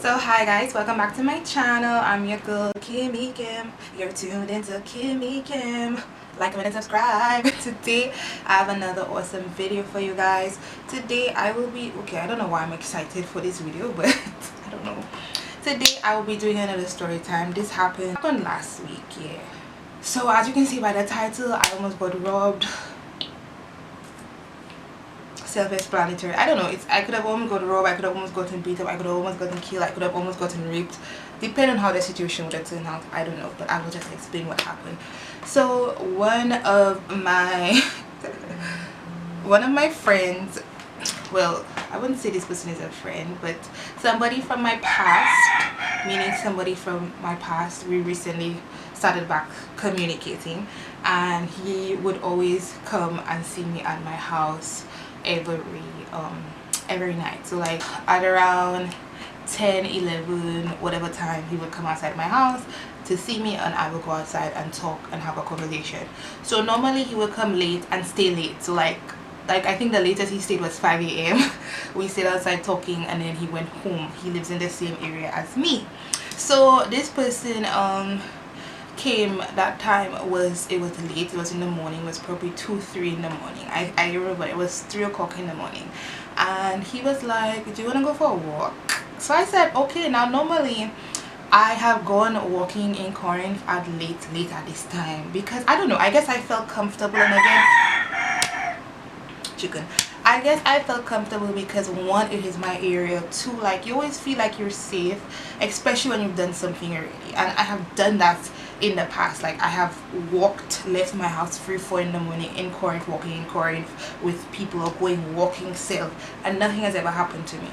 So hi guys, welcome back to my channel. I'm your girl Kimmy Kim. You're tuned into Kimmy Kim. Like, comment, and subscribe. Today I have another awesome video for you guys. Today I will be I don't know why I'm excited for this video, but I don't know. Today I will be doing another story time. This happened last week, yeah. So as you can see by the title, I almost got robbed. Self-explanatory. I don't know, I could have almost got robbed, I could have almost gotten beat up, I could have almost gotten killed, I could have almost gotten raped, depending on how the situation would have turned out. I don't know, but I will just explain what happened. So one of my friends, well, I wouldn't say this person is a friend, but somebody from my past, meaning somebody from my past, we recently started back communicating, and he would always come and see me at my house every night. So like at around 10-11, whatever time, he would come outside my house to see me, and I would go outside and talk and have a conversation. So normally he would come late and stay late. So like I think the latest he stayed was 5 a.m. We stayed outside talking, and then he went home. He lives in the same area as me. So this person came that time, it was late, it was in the morning, it was probably 2-3 in the morning. I remember it was 3 o'clock in the morning, and he was like, do you want to go for a walk? So I said okay. Now normally I have gone walking in Corinth at late at this time, because I don't know, I guess I felt comfortable. And again, chicken, I guess I felt comfortable because one, it is my area. Two, like, you always feel like you're safe, especially when you've done something already. And I have done that in the past. Like, I have left my house 3-4 in the morning in Corinth, walking in Corinth with people, or going walking self, and nothing has ever happened to me.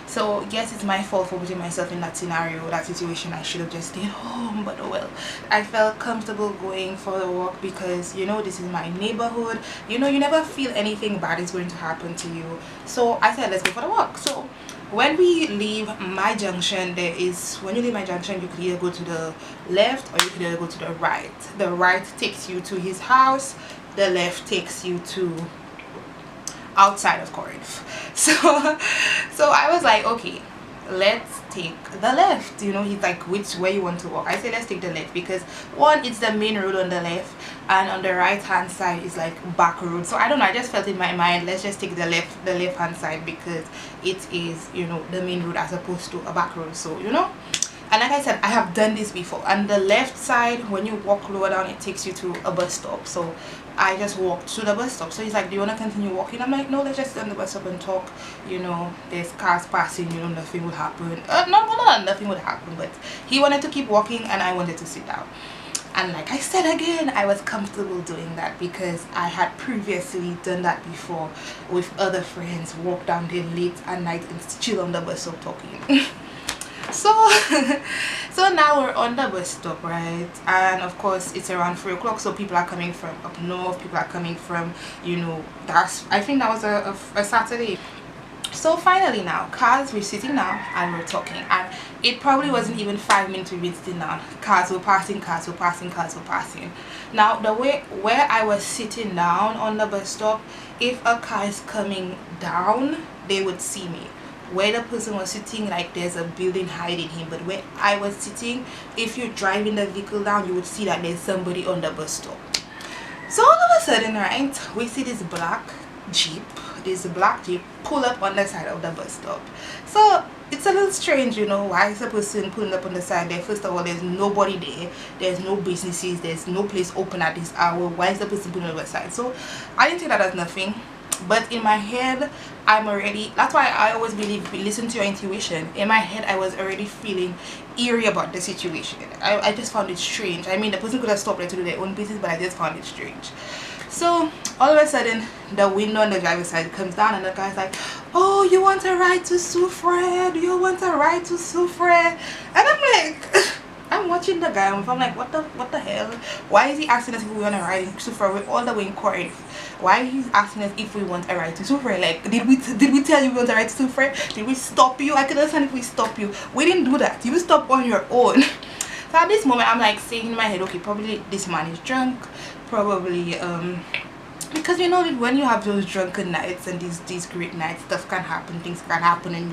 So yes, it's my fault for putting myself in that scenario, that situation. I should have just stayed home, but oh well. I felt comfortable going for the walk because, you know, this is my neighborhood. You know, you never feel anything bad is going to happen to you. So I said, let's go for the walk. So when we leave my junction, when you leave my junction, you could either go to the left or you could either go to the right. The right takes you to his house, the left takes you to outside of Corinth. So I was like, okay, let's take the left. You know, he's like, which way you want to walk? I said, let's take the left, because one, it's the main road on the left, and on the right hand side is like back road. So I don't know, I just felt in my mind, let's just take the left hand side, because it is, you know, the main road as opposed to a back road. So, you know, and like I said, I have done this before. And the left side, when you walk lower down, it takes you to a bus stop. So I just walked to the bus stop. So he's like, do you want to continue walking? I'm like, no, let's just sit on the bus stop and talk. You know, there's cars passing, you know, nothing would happen. No, nothing would happen. But he wanted to keep walking, and I wanted to sit down. And like I said again, I was comfortable doing that because I had previously done that before with other friends, walk down there late at night and chill on the bus stop talking. So now we're on the bus stop, right? And of course it's around 3 o'clock, so people are coming from up north, people are coming from, you know, I think that was a Saturday. So finally now, we're sitting down and we're talking, and it probably wasn't even 5 minutes we've been sitting down. Cars were passing. Now the way where I was sitting down on the bus stop, if a car is coming down, they would see me. Where the person was sitting, like, there's a building hiding him, but where I was sitting, if you're driving the vehicle down, you would see that there's somebody on the bus stop. So all of a sudden, right, we see this black jeep pull up on the side of the bus stop. So it's a little strange, you know, why is a person pulling up on the side there? First of all, there's nobody there, there's no businesses, there's no place open at this hour. Why is the person pulling up on the side? So I didn't take that as nothing. But in my head, that's why I always believe, listen to your intuition. In my head, I was already feeling eerie about the situation. I just found it strange. I mean, the person could have stopped there to do their own business, but I just found it strange. So all of a sudden, the window on the driver's side comes down, and the guy's like, oh, you want a ride to Soufre? Do you want a ride to Soufre? And I'm like, I'm watching the guy, and I'm like, what the hell? Why is he asking us if we want a ride to Soufre? We're all the way in Corinth. Why he's asking us if we want a ride to Soufre? Like, did we tell you we want a ride to Soufre? Did we stop you? I can understand if we stop you. We didn't do that. You stop on your own. So at this moment, I'm like saying in my head, okay, probably this man is drunk. Probably because you know that when you have those drunken nights and these great nights, stuff can happen, things can happen, and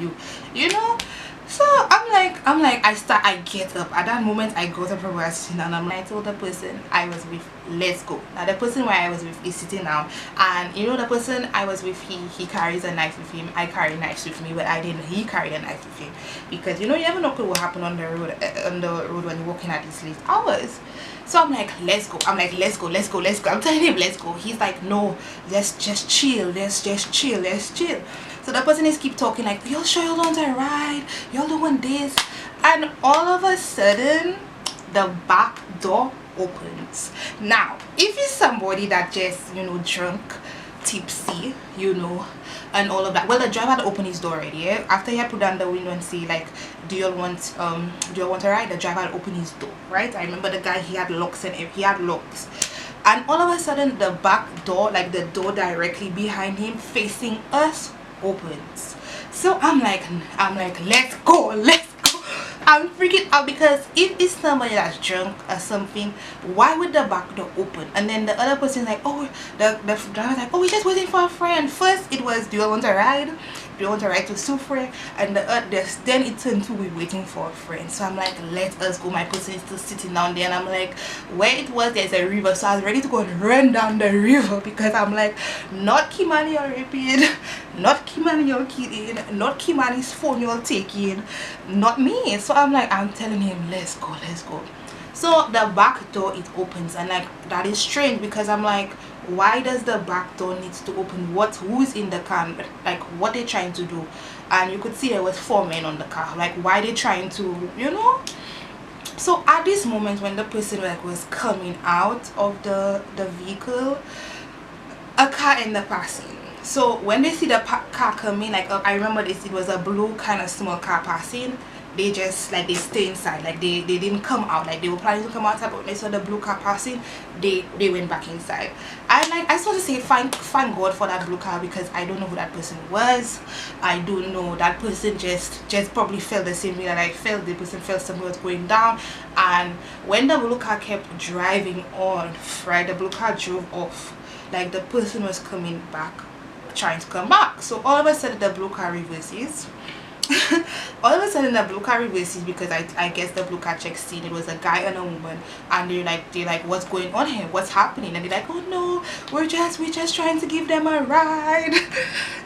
you know, So I get up. At that moment, I got up from where I was sitting down. I told the person I was with, let's go. Now the person where I was with is sitting down, and you know the person I was with, he carries a knife with him. I carry knives with me, but I didn't. He carried a knife with him because you know you never know what will happen on the road when you're walking at these late hours. So I'm like, let's go. I'm like, let's go. I'm telling him, let's go. He's like, no, let's just chill. Let's chill. So the person is keep talking like, y'all sure y'all don't want to ride? Y'all don't want this? And all of a sudden, the back door opens. Now, if you're somebody that just, you know, drunk, tipsy, you know, and all of that, well, the driver had opened his door already, yeah? After he had put down the window and say like, do you all want to ride? The driver had opened his door, right? I remember the guy, he had locks and he had locks. And all of a sudden, the back door, like the door directly behind him facing us, opens. So I'm like, let's go. I'm freaking out because if it's somebody that's drunk or something, why would the back door open? And then the other person like, oh, the driver's like, oh, we're just waiting for a friend. First it was, do you want to ride? Do you want to ride to Soufre? And then it turned to, we're waiting for a friend. So I'm like, let us go. My person is still sitting down there, and I'm like, where it was, there's a river. So I was ready to go and run down the river because I'm like, not Kimani you're raping, not Kimani you're killing, not Kimani's phone you're taking, not me. So I'm like, I'm telling him, let's go. So the back door, it opens, and like that is strange because I'm like, why does the back door needs to open? Who's in the car? Like what they trying to do? And you could see there was 4 men on the car. Like why they trying to, you know? So at this moment when the person like was coming out of the vehicle, a car ended up passing. So when they see the car coming, like I remember this, it was a blue kind of small car passing. They just like, they stay inside, like they didn't come out. Like they were planning to come outside, but when they saw the blue car passing, they went back inside. And like I just want to say thank God for that blue car, because I don't know who that person was. I don't know, that person just probably felt the same way that I felt. The person felt something was going down. And when the blue car kept driving on, right, the blue car drove off, like the person was coming back, trying to come back. So all of a sudden the blue car reverses. All of a sudden the blue car reverses, because I guess the blue car check scene, it was a guy and a woman, and they're like what's going on here, what's happening? And they're like, oh no, we're just trying to give them a ride.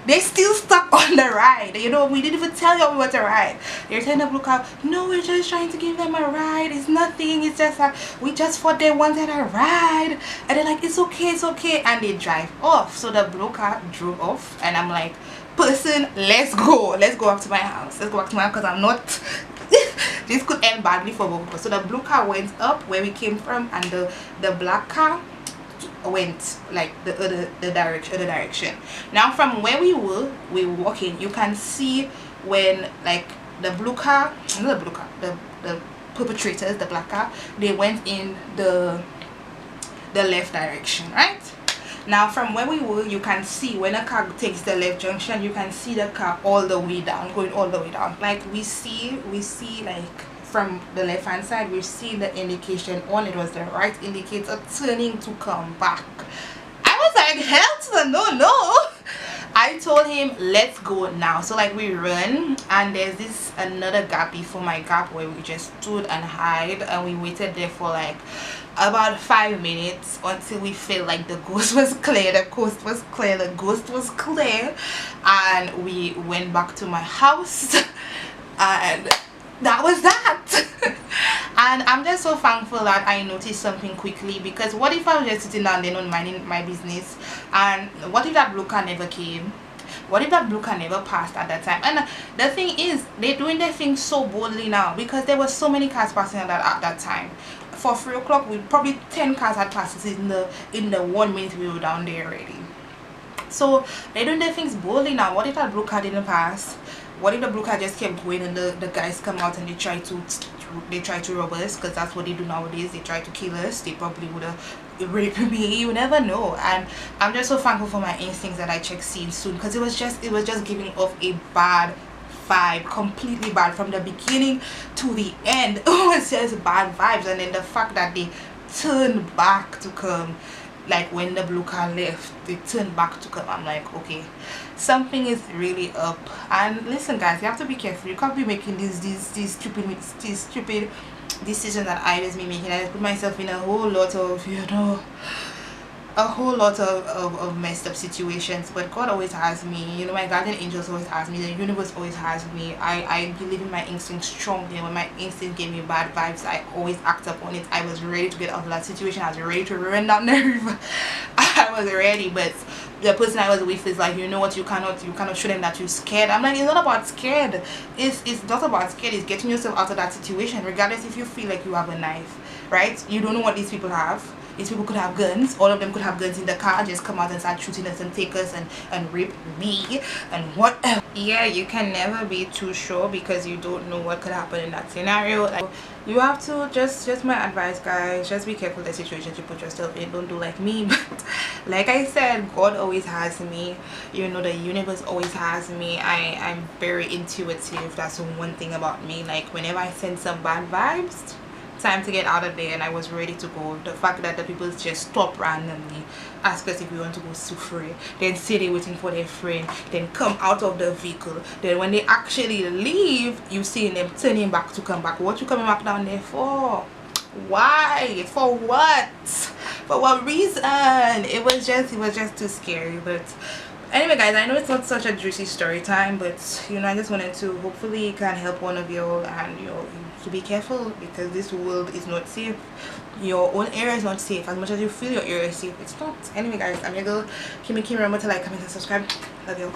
They still stuck on the ride, you know, we didn't even tell you we want to ride. They're telling the blue car, no, we're just trying to give them a ride, it's nothing, it's just we just thought they wanted a ride. And they're like, it's okay, and they drive off. So the blue car drove off, and I'm like, person, let's go up to my house, because I'm not this could end badly for both of us. So the blue car went up where we came from, and the black car went like the other direction. Now from where we were walking, you can see when like the perpetrators, the black car, they went in the left direction, right? Now from where we were, you can see when a car takes the left junction, you can see the car all the way down, going all the way down. Like we see like from the left hand side, we see the indication on, it was the right indicator turning to come back. I was like, hell to the no. I told him, let's go now. So like we run, and there's this another gap before my gap where we just stood and hide, and we waited there for like about 5 minutes until we felt like the ghost was clear, the ghost was clear, and we went back to my house, and that was that. And I'm just so thankful that I noticed something quickly, because what if I was just sitting down there not minding my business, and what if that blue car never came? What if that blue car never passed at that time? And the thing is, they're doing their thing so boldly now, because there were so many cars passing at that time. For 3 o'clock, we probably 10 cars had passed in the 1 minute we were down there already. So they're doing their things boldly now. What if that blue car didn't pass? What if the blue car just kept going, and the guys come out and they try to rob us? Because that's what they do nowadays. They try to kill us. They probably would have raped me. You never know. And I'm just so thankful for my instincts that I checked scene soon, because it was just giving off a bad vibe, completely bad from the beginning to the end. It was just bad vibes. And then the fact that they turned back to come, like when the blue car left, they turned back to come. I'm like, okay, something is really up. And listen guys, you have to be careful. You can't be making these stupid decisions that I was making. I put myself in a whole lot of, you know, a whole lot of messed up situations. But God always has me, you know, my guardian angels always has me, the universe always has me. I believe in my instinct strongly. When my instinct gave me bad vibes, I always act upon it. I was ready to get out of that situation. I was ready to ruin that nerve. I was ready. But the person I was with is like, you know what, you cannot show them that you're scared. I'm like, it's not about scared. It's not about scared. It's getting yourself out of that situation, regardless if you feel like you have a knife, right? You don't know what these people have. These people could have guns. All of them could have guns in the car, just come out and start shooting us and take us and rape me and whatever. Yeah, you can never be too sure because you don't know what could happen in that scenario. Like, you have to just my advice guys, just be careful the situations you put yourself in. Don't do like me. But like I said, God always has me, you know, the universe always has me. I'm very intuitive. That's one thing about me. Like whenever I send some bad vibes, time to get out of there, and I was ready to go. The fact that the people just stop randomly, ask us if we want to go souffle, then say they're waiting for their friend, then come out of the vehicle, then when they actually leave, you see them turning back to come back. What you coming back down there for? Why? For what? For what reason? It was just too scary. But anyway guys, I know it's not such a juicy story time, but you know, I just wanted to hopefully it can help one of you all, and you know, to be careful because this world is not safe. Your own area is not safe. As much as you feel your area is safe, it's not. Anyway guys, I'm your girl Kimmy. Remember to like, comment and subscribe. Love you.